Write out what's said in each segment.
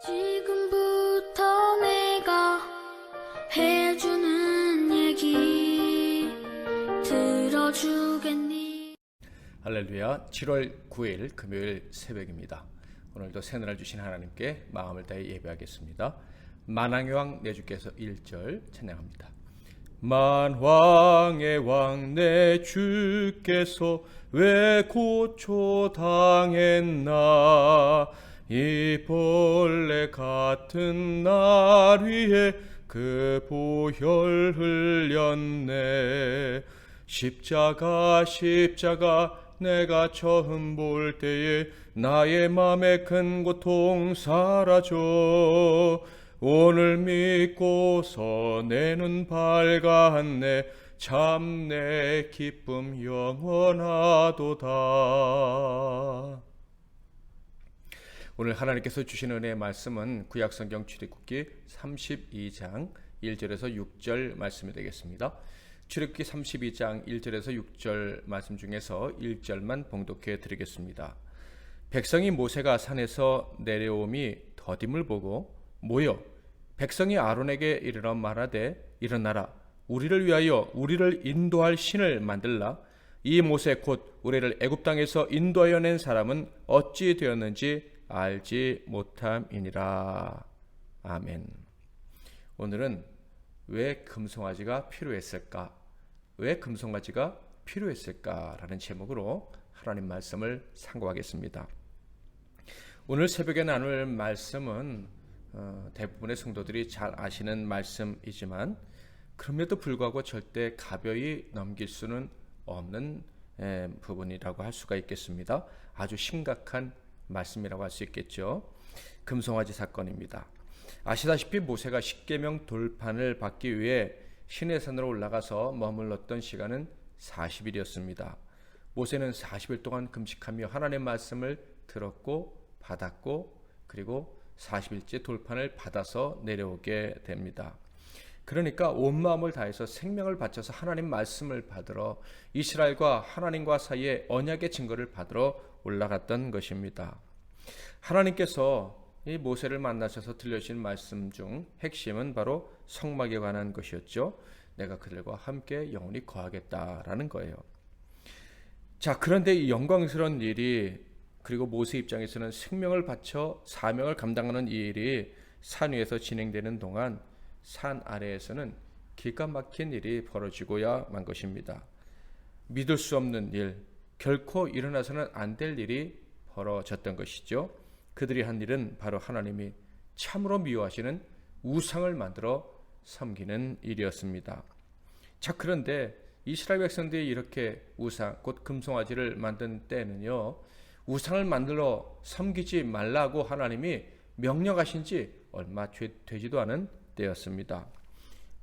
지금부터 내가 해주는 얘기 들어주겠니? 할렐루야. 7월 9일 금요일 새벽입니다. 오늘도 새날을 주신 하나님께 마음을 다해 예배하겠습니다. 만왕의 내 주께서 1절 찬양합니다. 만왕의 왕 내 주께서 왜 고초당했나, 이 벌레 같은 날 위에 그 보혈 흘렸네. 십자가 내가 처음 볼 때에 나의 맘에 큰 고통 사라져. 오늘 믿고서 내 눈 밝았네. 참 내 기쁨 영원하도다. 오늘 하나님께서 주신 은혜의 말씀은 구약성경 출애굽기 32장 1절에서 6절 말씀이 되겠습니다. 출애굽기 32장 1절에서 6절 말씀 중에서 1절만 봉독해 드리겠습니다. 백성이 모세가 산에서 내려옴이 더딤을 보고 모여 백성이 아론에게 이르러 말하되, 일어나라, 우리를 위하여 우리를 인도할 신을 만들라. 이 모세 곧 우리를 애굽 땅에서 인도하여 낸 사람은 어찌 되었는지 알지 못함이니라. 아멘. 오늘은 왜 금송아지가 필요했을까? 왜 금송아지가 필요했을까라는 제목으로 하나님 말씀을 상고하겠습니다. 오늘 새벽에 나눌 말씀은 대부분의 성도들이 잘 아시는 말씀이지만 그럼에도 불구하고 절대 가벼이 넘길 수는 없는 부분이라고 할 수가 있겠습니다. 아주 심각한 말씀이라고 할 수 있겠죠. 금송아지 사건입니다. 아시다시피 모세가 십계명 돌판을 받기 위해 시내산으로 올라가서 머물렀던 시간은 40일이었습니다. 모세는 40일 동안 금식하며 하나님의 말씀을 들었고 받았고 그리고 40일째 돌판을 받아서 내려오게 됩니다. 그러니까 온 마음을 다해서 생명을 바쳐서 하나님 말씀을 받으러 이스라엘과 하나님과 사이에 언약의 증거를 받으러 올라갔던 것입니다. 하나님께서 이 모세를 만나셔서 들려주신 말씀 중 핵심은 바로 성막에 관한 것이었죠. 내가 그들과 함께 영원히 거하겠다라는 거예요. 자, 그런데 이 영광스러운 일이, 그리고 모세 입장에서는 생명을 바쳐 사명을 감당하는 이 일이 산 위에서 진행되는 동안 산 아래에서는 기가 막힌 일이 벌어지고야만 것입니다. 믿을 수 없는 일, 결코 일어나서는 안 될 일이 벌어졌던 것이죠. 그들이 한 일은 바로 하나님이 참으로 미워하시는 우상을 만들어 섬기는 일이었습니다. 자, 그런데 이스라엘 백성들이 이렇게 우상, 곧 금송아지를 만든 때는요, 우상을 만들어 섬기지 말라고 하나님이 명령하신 지 얼마 되지도 않은 때였습니다.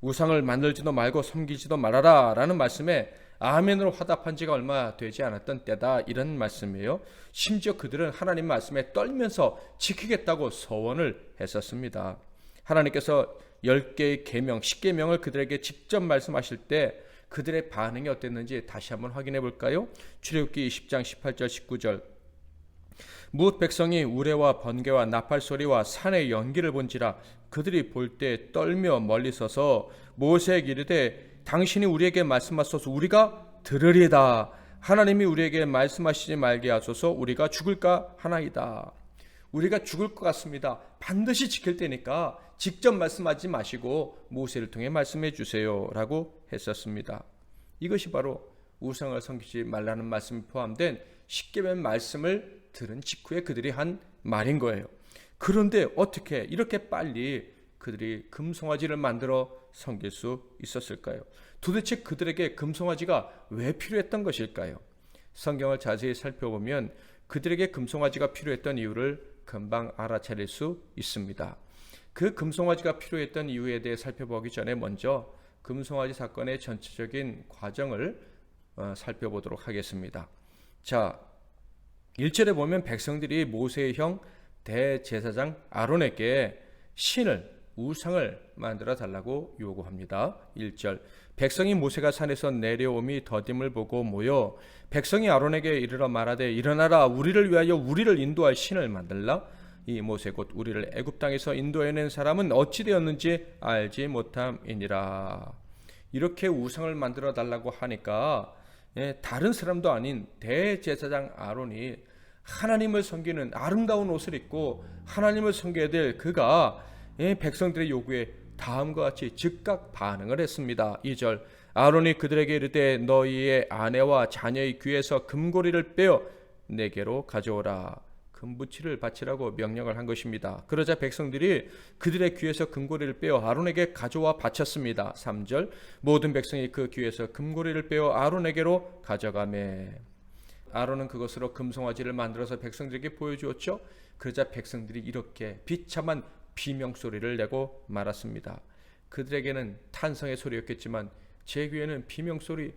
우상을 만들지도 말고 섬기지도 말아라 라는 말씀에 아멘으로 화답한 지가 얼마 되지 않았던 때다, 이런 말씀이에요. 심지어 그들은 하나님 말씀에 떨면서 지키겠다고 서원을 했었습니다. 하나님께서 10개의 계명, 10계명을 그들에게 직접 말씀하실 때 그들의 반응이 어땠는지 다시 한번 확인해 볼까요? 출애굽기 20장 18절 19절. 무릇 백성이 우레와 번개와 나팔 소리와 산의 연기를 본지라 그들이 볼 때 떨며 멀리 서서 모세에게 이르되, 당신이 우리에게 말씀하소서, 우리가 들으리이다. 하나님이 우리에게 말씀하시지 말게 하소서, 우리가 죽을까 하나이다. 우리가 죽을 것 같습니다. 반드시 지킬 테니까 직접 말씀하지 마시고 모세를 통해 말씀해 주세요 라고 했었습니다. 이것이 바로 우상을 섬기지 말라는 말씀이 포함된 십계명 말씀을 들은 직후에 그들이 한 말인 거예요. 그런데 어떻게 이렇게 빨리 그들이 금송아지를 만들어 섬길 수 있었을까요? 도대체 그들에게 금송아지가 왜 필요했던 것일까요? 성경을 자세히 살펴보면 그들에게 금송아지가 필요했던 이유를 금방 알아차릴 수 있습니다. 그 금송아지가 필요했던 이유에 대해 살펴보기 전에 먼저 금송아지 사건의 전체적인 과정을 살펴보도록 하겠습니다. 자, 1절에 보면 백성들이 모세의 형 대제사장 아론에게 신을, 우상을 만들어 달라고 요구합니다. 1절, 백성이 모세가 산에서 내려옴이 더딤을 보고 모여 백성이 아론에게 이르러 말하되, 일어나라, 우리를 위하여 우리를 인도할 신을 만들라. 이 모세 곧 우리를 애굽 땅에서 인도해낸 사람은 어찌 되었는지 알지 못함이니라. 이렇게 우상을 만들어 달라고 하니까 다른 사람도 아닌 대제사장 아론이 하나님을 섬기는 아름다운 옷을 입고 하나님을 섬겨야 될 그가 백성들의 요구에 다음과 같이 즉각 반응을 했습니다. 2절 아론이 그들에게 이르되 너희의 아내와 자녀의 귀에서 금고리를 빼어 내게로 가져오라. 금부치를 바치라고 명령을 한 것입니다. 그러자 백성들이 그들의 귀에서 금고리를 빼어 아론에게 가져와 바쳤습니다. 3절 모든 백성이 그 귀에서 금고리를 빼어 아론에게로 가져가매 아론은 그것으로 금송아지를 만들어서 백성들에게 보여주었죠. 그러자 백성들이 이렇게 비참한 비명소리를 내고 말았습니다. 그들에게는 탄성의 소리였겠지만 제 귀에는 비명소리로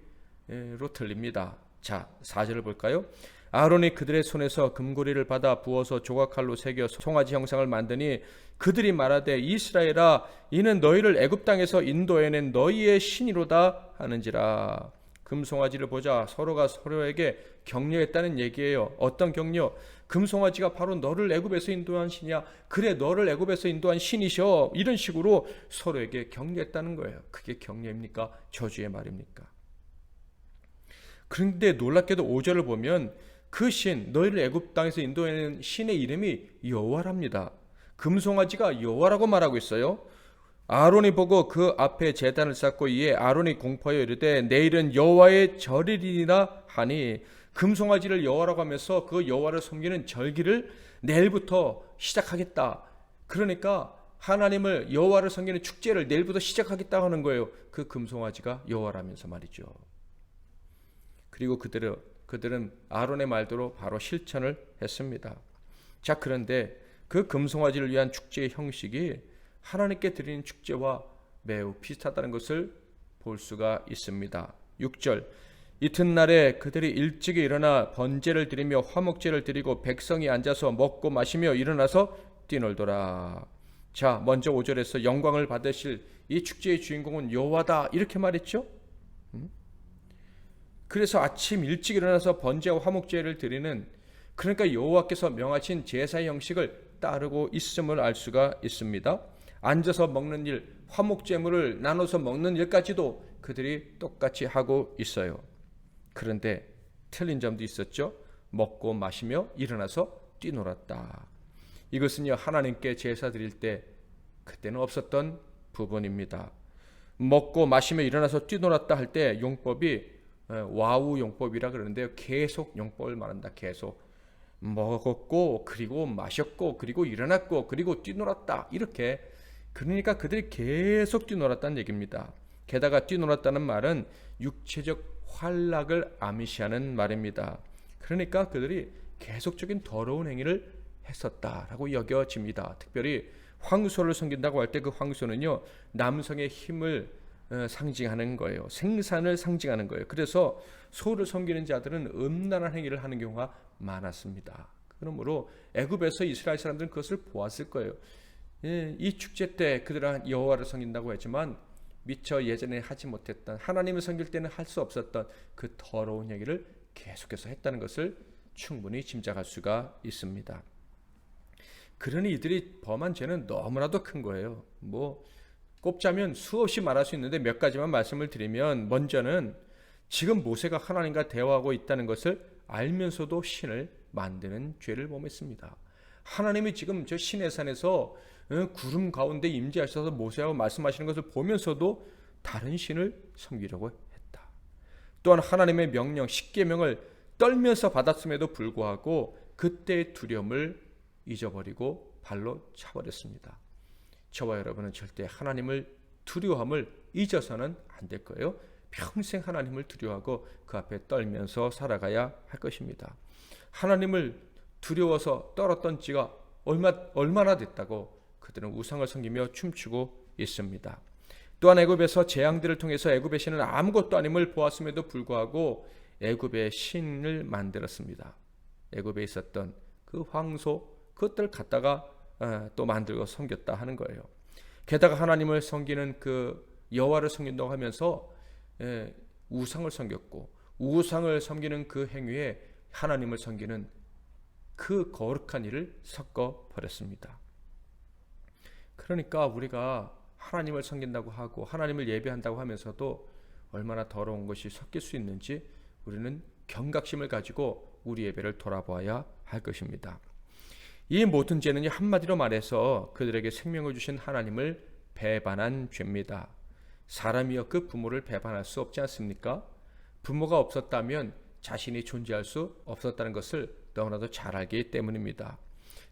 들립니다. 자, 4절을 볼까요? 아론이 그들의 손에서 금고리를 받아 부어서 조각칼로 새겨 송아지 형상을 만드니 그들이 말하되 이스라엘아 이는 너희를 애굽 땅에서 인도해낸 너희의 신이로다 하는지라. 금송아지를 보자 서로가 서로에게 격려했다는 얘기예요. 어떤 격려? 금송아지가 바로 너를 애굽에서 인도한 신이야. 그래 너를 애굽에서 인도한 신이셔. 이런 식으로 서로에게 격려했다는 거예요. 그게 격려입니까? 저주의 말입니까? 그런데 놀랍게도 5절을 보면 그 신, 너희를 애굽 땅에서 인도해낸 신의 이름이 여호와랍니다. 금송아지가 여호와라고 말하고 있어요. 아론이 보고 그 앞에 제단을 쌓고 이에 아론이 공포하여 이르되 내일은 여호와의 절이리라 하니 금송아지를 여호와라고 하면서 그 여호와를 섬기는 절기를 내일부터 시작하겠다. 그러니까 하나님을 여호와를 섬기는 축제를 내일부터 시작하겠다 하는 거예요. 그 금송아지가 여호와라면서 말이죠. 그리고 그들은 아론의 말대로 바로 실천을 했습니다. 자, 그런데 그 금송아지를 위한 축제의 형식이 하나님께 드리는 축제와 매우 비슷하다는 것을 볼 수가 있습니다. 6절 이튿날에 그들이 일찍이 일어나 번제를 드리며 화목제를 드리고 백성이 앉아서 먹고 마시며 일어나서 뛰놀더라. 자, 먼저 5절에서 영광을 받으실 이 축제의 주인공은 여호와다 이렇게 말했죠. 그래서 아침 일찍 일어나서 번제와 화목제를 드리는, 그러니까 여호와께서 명하신 제사의 형식을 따르고 있음을 알 수가 있습니다. 앉아서 먹는 일, 화목제물을 나눠서 먹는 일까지도 그들이 똑같이 하고 있어요. 그런데 틀린 점도 있었죠. 먹고 마시며 일어나서 뛰놀았다. 이것은요 하나님께 제사 드릴 때 그때는 없었던 부분입니다. 먹고 마시며 일어나서 뛰놀았다 할 때 용법이 와우 용법이라 그러는데요. 계속 용법을 말한다. 계속 먹었고 그리고 마셨고 그리고 일어났고 그리고 뛰놀았다. 이렇게, 그러니까 그들이 계속 뛰놀았다는 얘기입니다. 게다가 뛰놀았다는 말은 육체적 활락을 암시하는 말입니다. 그러니까 그들이 계속적인 더러운 행위를 했었다라고 여겨집니다. 특별히 황소를 섬긴다고 할 때 그 황소는요 남성의 힘을 상징하는 거예요. 생산을 상징하는 거예요. 그래서 소를 섬기는 자들은 음란한 행위를 하는 경우가 많았습니다. 그러므로 애굽에서 이스라엘 사람들은 그것을 보았을 거예요. 이 축제 때 그들은 여호와를 섬긴다고 했지만 미처 예전에 하지 못했던, 하나님을 섬길 때는 할 수 없었던 그 더러운 얘기를 계속해서 했다는 것을 충분히 짐작할 수가 있습니다. 그러니 이들이 범한 죄는 너무나도 큰 거예요. 꼽자면 수없이 말할 수 있는데 몇 가지만 말씀을 드리면, 먼저는 지금 모세가 하나님과 대화하고 있다는 것을 알면서도 신을 만드는 죄를 범했습니다. 하나님이 지금 저 시내산에서 구름 가운데 임재하셔서 모세하고 말씀하시는 것을 보면서도 다른 신을 섬기려고 했다. 또한 하나님의 명령, 십계명을 떨면서 받았음에도 불구하고 그때의 두려움을 잊어버리고 발로 차버렸습니다. 저와 여러분은 절대 하나님을 두려움을 잊어서는 안 될 거예요. 평생 하나님을 두려워하고 그 앞에 떨면서 살아가야 할 것입니다. 하나님을 두려워서 떨었던 지가 얼마나 됐다고 그들은 우상을 섬기며 춤추고 있습니다. 또한 애굽에서 재앙들을 통해서 애굽의 신은 아무것도 아님을 보았음에도 불구하고 애굽의 신을 만들었습니다. 애굽에 있었던 그 황소, 그것들을 갖다가 또 만들고 섬겼다 하는 거예요. 게다가 하나님을 섬기는 그 여호와를 섬긴다고 하면서 우상을 섬겼고, 우상을 섬기는 그 행위에 하나님을 섬기는 그 거룩한 일을 섞어 버렸습니다. 그러니까 우리가 하나님을 섬긴다고 하고 하나님을 예배한다고 하면서도 얼마나 더러운 것이 섞일 수 있는지 우리는 경각심을 가지고 우리 예배를 돌아보아야 할 것입니다. 이 모든 죄는 한마디로 말해서 그들에게 생명을 주신 하나님을 배반한 죄입니다. 사람이여 그 부모를 배반할 수 없지 않습니까? 부모가 없었다면 자신이 존재할 수 없었다는 것을 너무나도 잘 알기 때문입니다.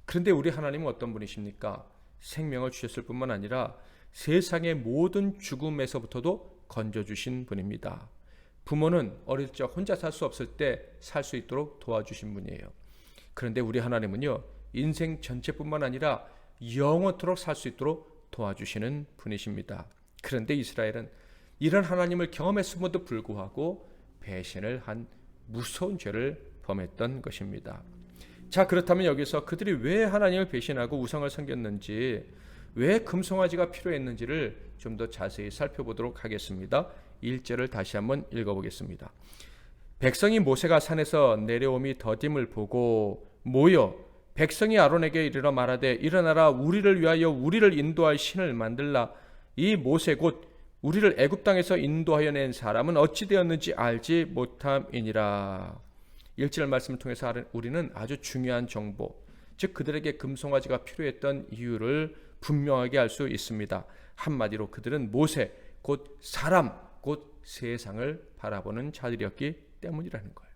그런데 우리 하나님은 어떤 분이십니까? 생명을 주셨을 뿐만 아니라 세상의 모든 죽음에서부터도 건져주신 분입니다. 부모는 어릴 적 혼자 살 수 없을 때 살 수 있도록 도와주신 분이에요. 그런데 우리 하나님은요, 인생 전체뿐만 아니라 영원토록 살 수 있도록 도와주시는 분이십니다. 그런데 이스라엘은 이런 하나님을 경험했음에도 불구하고 배신을 한 무서운 죄를 범했던 것입니다. 자, 그렇다면 여기서 그들이 왜 하나님을 배신하고 우상을 섬겼는지, 왜 금송아지가 필요했는지를 좀 더 자세히 살펴보도록 하겠습니다. 1절을 다시 한번 읽어보겠습니다. 백성이 모세가 산에서 내려옴이 더딤을 보고 모여 백성이 아론에게 이르러 말하되 일어나라 우리를 위하여 우리를 인도할 신을 만들라. 이 모세 곧 우리를 애굽 땅에서 인도하여 낸 사람은 어찌 되었는지 알지 못함이니라. 1절 말씀을 통해서 우리는 아주 중요한 정보, 즉 그들에게 금송아지가 필요했던 이유를 분명하게 알 수 있습니다. 한마디로 그들은 모세 곧 사람 곧 세상을 바라보는 자들이었기 때문이라는 거예요.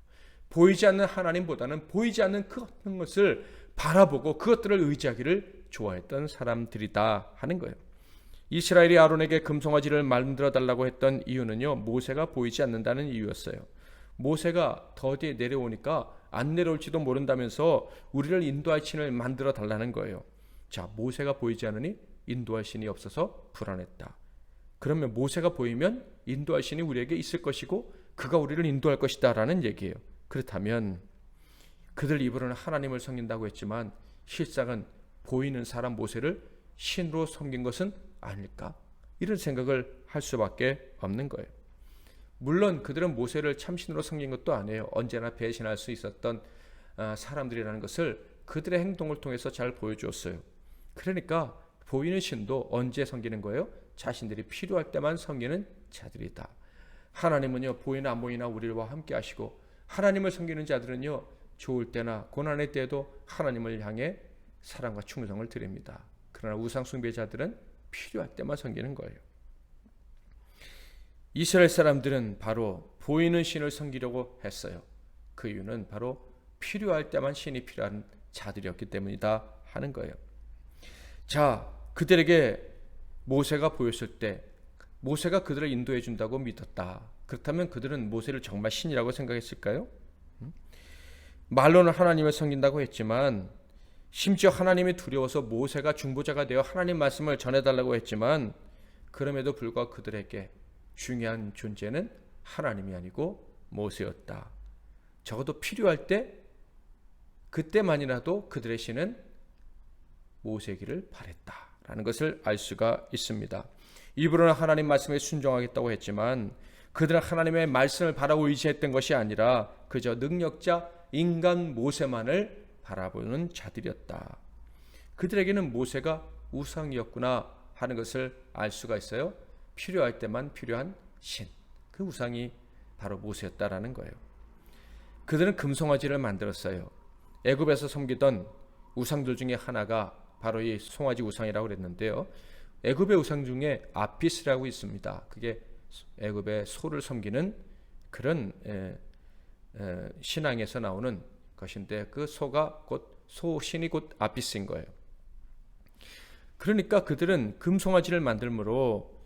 보이지 않는 하나님보다는 보이지 않는 그 어떤 것을 바라보고 그것들을 의지하기를 좋아했던 사람들이다 하는 거예요. 이스라엘이 아론에게 금송아지를 만들어 달라고 했던 이유는요, 모세가 보이지 않는다는 이유였어요. 모세가 더디에 내려오니까 안 내려올지도 모른다면서 우리를 인도할 신을 만들어 달라는 거예요. 자, 모세가 보이지 않으니 인도할 신이 없어서 불안했다. 그러면 모세가 보이면 인도할 신이 우리에게 있을 것이고 그가 우리를 인도할 것이다 라는 얘기예요. 그렇다면 그들 입으로는 하나님을 섬긴다고 했지만 실상은 보이는 사람 모세를 신으로 섬긴 것은 아닐까? 이런 생각을 할 수밖에 없는 거예요. 물론 그들은 모세를 참신으로 섬긴 것도 아니에요. 언제나 배신할 수 있었던 사람들이라는 것을 그들의 행동을 통해서 잘 보여주었어요. 그러니까 보이는 신도 언제 섬기는 거예요? 자신들이 필요할 때만 섬기는 자들이다. 하나님은요, 보이나 안 보이나 우리와 함께 하시고 하나님을 섬기는 자들은요, 좋을 때나 고난의 때에도 하나님을 향해 사랑과 충성을 드립니다. 그러나 우상 숭배자들은 필요할 때만 섬기는 거예요. 이스라엘 사람들은 바로 보이는 신을 섬기려고 했어요. 그 이유는 바로 필요할 때만 신이 필요한 자들이었기 때문이다 하는 거예요. 자, 그들에게 모세가 보였을 때 모세가 그들을 인도해 준다고 믿었다. 그렇다면 그들은 모세를 정말 신이라고 생각했을까요? 말로는 하나님을 섬긴다고 했지만 심지어 하나님이 두려워서 모세가 중보자가 되어 하나님 말씀을 전해달라고 했지만 그럼에도 불구하고 그들에게 중요한 존재는 하나님이 아니고 모세였다. 적어도 필요할 때 그때만이라도 그들의 신은 모세기를 바랬다라는 것을 알 수가 있습니다. 입으로는 하나님 말씀에 순종하겠다고 했지만 그들은 하나님의 말씀을 바라고 의지했던 것이 아니라 그저 능력자 인간 모세만을 바라보는 자들이었다. 그들에게는 모세가 우상이었구나 하는 것을 알 수가 있어요. 필요할 때만 필요한 신, 그 우상이 바로 모세였다라는 거예요. 그들은 금송아지를 만들었어요. 애굽에서 섬기던 우상들 중에 하나가 바로 이 송아지 우상이라고 그랬는데요. 애굽의 우상 중에 아피스라고 있습니다. 그게 애굽의 소를 섬기는 그런 신앙에서 나오는 것인데 그 소가 곧 소신이 곧 아피스인 거예요. 그러니까 그들은 금송아지를 만들므로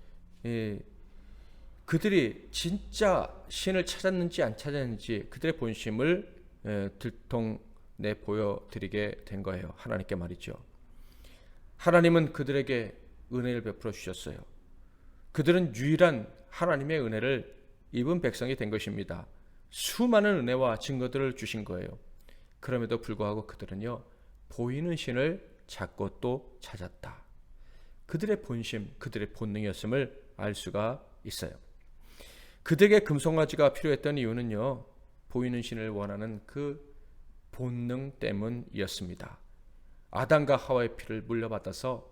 그들이 진짜 신을 찾았는지 안 찾았는지 그들의 본심을 들통내 보여드리게 된 거예요. 하나님께 말이죠. 하나님은 그들에게 은혜를 베풀어 주셨어요. 그들은 유일한 하나님의 은혜를 입은 백성이 된 것입니다. 수많은 은혜와 증거들을 주신 거예요. 그럼에도 불구하고 그들은요, 보이는 신을 찾고 또 찾았다. 그들의 본심, 그들의 본능이었음을 알 수가 있어요. 그들에게 금송아지가 필요했던 이유는요, 보이는 신을 원하는 그 본능 때문이었습니다. 아담과 하와의 피를 물려받아서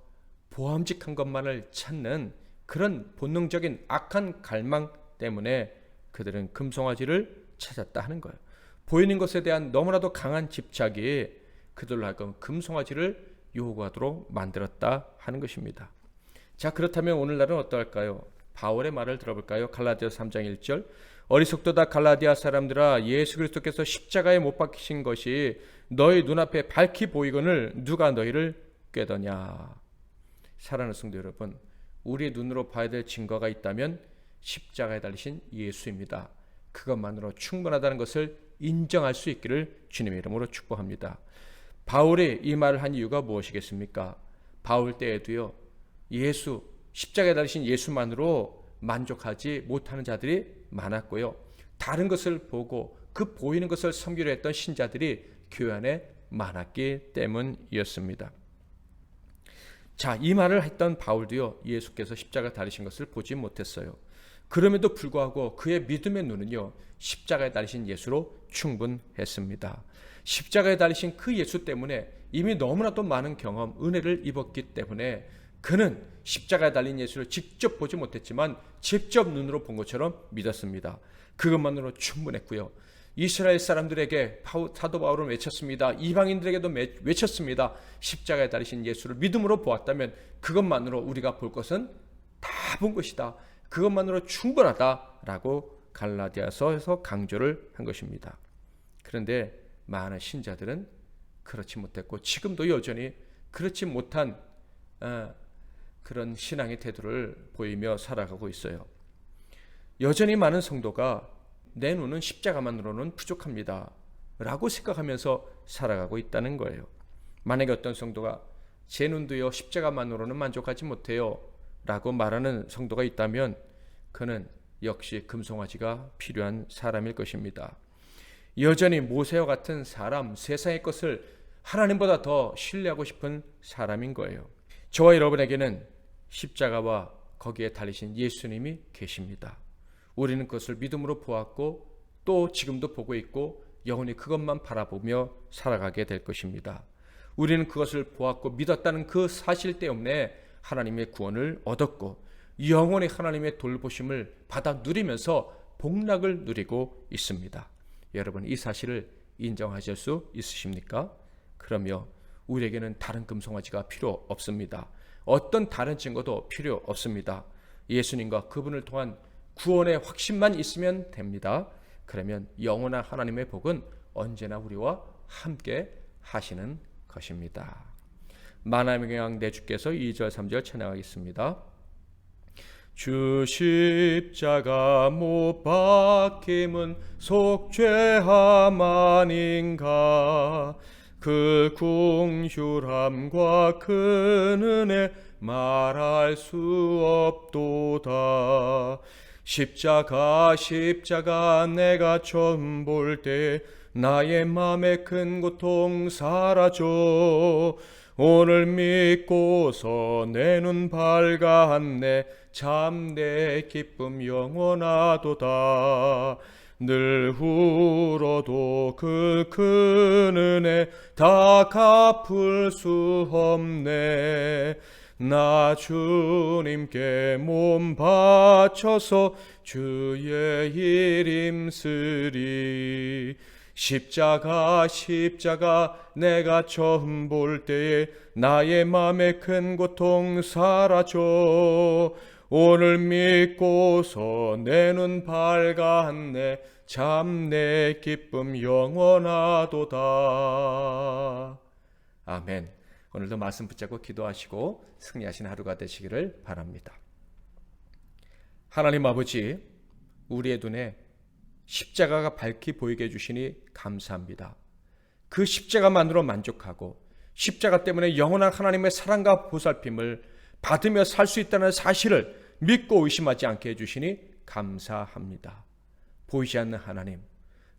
보암직한 것만을 찾는 그런 본능적인 악한 갈망 때문에 그들은 금송아지를 찾았다 하는 거예요. 보이는 것에 대한 너무나도 강한 집착이 그들로 하여금 금송아지를 요구하도록 만들었다 하는 것입니다. 자, 그렇다면 오늘날은 어떠할까요? 바울의 말을 들어볼까요? 갈라디아서 3장 1절, 어리석도다 갈라디아 사람들아, 예수 그리스도께서 십자가에 못 박히신 것이 너희 눈앞에 밝히 보이거늘 누가 너희를 꾀더냐. 사랑하는 성도 여러분, 우리의 눈으로 봐야 될 증거가 있다면 십자가에 달리신 예수입니다. 그것만으로 충분하다는 것을 인정할 수 있기를 주님의 이름으로 축복합니다. 바울이 이 말을 한 이유가 무엇이겠습니까? 바울 때에도요, 예수, 십자가에 달리신 예수만으로 만족하지 못하는 자들이 많았고요, 다른 것을 보고 그 보이는 것을 섬기려 했던 신자들이 교회 안에 많았기 때문이었습니다. 자, 이 말을 했던 바울도요, 예수께서 십자가에 달리신 것을 보지 못했어요. 그럼에도 불구하고 그의 믿음의 눈은요, 십자가에 달리신 예수로 충분했습니다. 십자가에 달리신 그 예수 때문에 이미 너무나도 많은 경험, 은혜를 입었기 때문에 그는 십자가에 달린 예수를 직접 보지 못했지만 직접 눈으로 본 것처럼 믿었습니다. 그것만으로 충분했고요. 이스라엘 사람들에게 사도 바울은 외쳤습니다. 이방인들에게도 외쳤습니다. 십자가에 달리신 예수를 믿음으로 보았다면 그것만으로 우리가 볼 것은 다 본 것이다. 그것만으로 충분하다라고 갈라디아서에서 강조를 한 것입니다. 그런데 많은 신자들은 그렇지 못했고 지금도 여전히 그렇지 못한 그런 신앙의 태도를 보이며 살아가고 있어요. 여전히 많은 성도가 내 눈은 십자가만으로는 부족합니다 라고 생각하면서 살아가고 있다는 거예요. 만약에 어떤 성도가 제 눈도요 십자가만으로는 만족하지 못해요 라고 말하는 성도가 있다면 그는 역시 금송아지가 필요한 사람일 것입니다. 여전히 모세와 같은 사람, 세상의 것을 하나님보다 더 신뢰하고 싶은 사람인 거예요. 저와 여러분에게는 십자가와 거기에 달리신 예수님이 계십니다. 우리는 그것을 믿음으로 보았고 또 지금도 보고 있고 영원히 그것만 바라보며 살아가게 될 것입니다. 우리는 그것을 보았고 믿었다는 그 사실 때문에 하나님의 구원을 얻었고 영원히 하나님의 돌보심을 받아 누리면서 복락을 누리고 있습니다. 여러분, 이 사실을 인정하실 수 있으십니까? 그러며 우리에게는 다른 금송아지가 필요 없습니다. 어떤 다른 증거도 필요 없습니다. 예수님과 그분을 통한 구원의 확신만 있으면 됩니다. 그러면 영원한 하나님의 복은 언제나 우리와 함께 하시는 것입니다. 만왕의 왕 내 주께서 2절 3절 찬양하겠습니다. 주 십자가 못 박힘은 속죄함 아닌가, 그 궁휼함과 큰 은혜 말할 수 없도다. 십자가 내가 처음 볼 때 나의 맘에 큰 고통 사라져. 오늘 믿고서 내 눈 밝았네. 참 내 기쁨 영원하도다. 늘 울어도 그 큰 은혜 다 갚을 수 없네. 나 주님께 몸 바쳐서 주의 일 힘쓰리. 십자가 내가 처음 볼 때에 나의 맘에 큰 고통 사라져. 오늘 믿고서 내 눈 밝았네. 참 내 기쁨 영원하도다. 아멘. 오늘도 말씀 붙잡고 기도하시고 승리하신 하루가 되시기를 바랍니다. 하나님 아버지, 우리의 눈에 십자가가 밝히 보이게 해주시니 감사합니다. 그 십자가만으로 만족하고 십자가 때문에 영원한 하나님의 사랑과 보살핌을 받으며 살 수 있다는 사실을 믿고 의심하지 않게 해주시니 감사합니다. 보이지 않는 하나님,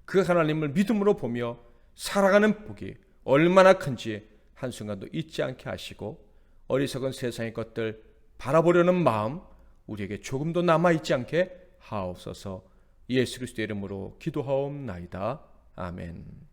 그 하나님을 믿음으로 보며 살아가는 복이 얼마나 큰지 한순간도 잊지 않게 하시고 어리석은 세상의 것들 바라보려는 마음 우리에게 조금도 남아있지 않게 하옵소서. 예수 그리스도의 이름으로 기도하옵나이다. 아멘.